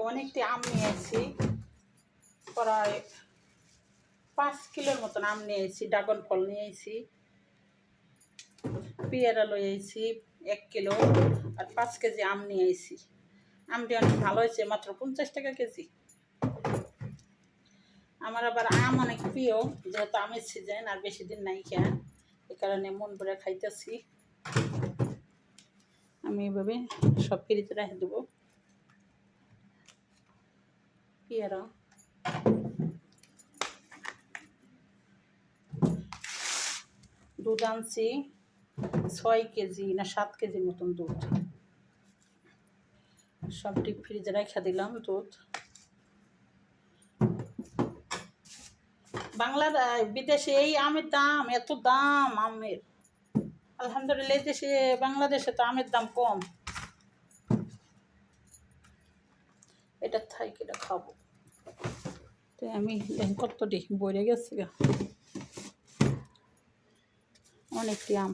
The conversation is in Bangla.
অনেকটি আম নিয়ে এসেছি, প্রায় 5 কিলোর মতন আম নিয়ে এসেছি। ড্রাগন ফল নিয়ে এসেছি, পেয়ারা লয়ে এসেছি 1 কিলো, আর 5 কেজি আম নিয়ে এসেছি। আমটি অনেক ভালো হয়েছে, মাত্র 50 টাকা কেজি। আমার আবার আম অনেক প্রিয়, যেহেতু আমের সিজন, আর বেশি দিন নাই খেয়ে, এই কারণে মন ভরে খাইতেছি। আমি এভাবে সব ফ্রিজে রেখে দেবো। পেয়ারা দুধ আনছি 6 কেজি না 7 কেজির মতন দুধ, সব ডিপ ফ্রিজে রেখে দিলাম দুধ। বাংলার বিদেশে এই আমের দাম, এত দাম আমের, আলহামদুলিল্লাহ এই দেশে বাংলাদেশে তো আমের দাম কম। এটা থাই কেটে খাবো, তো আমি কত বইরে গেছি, অনেকটি আম।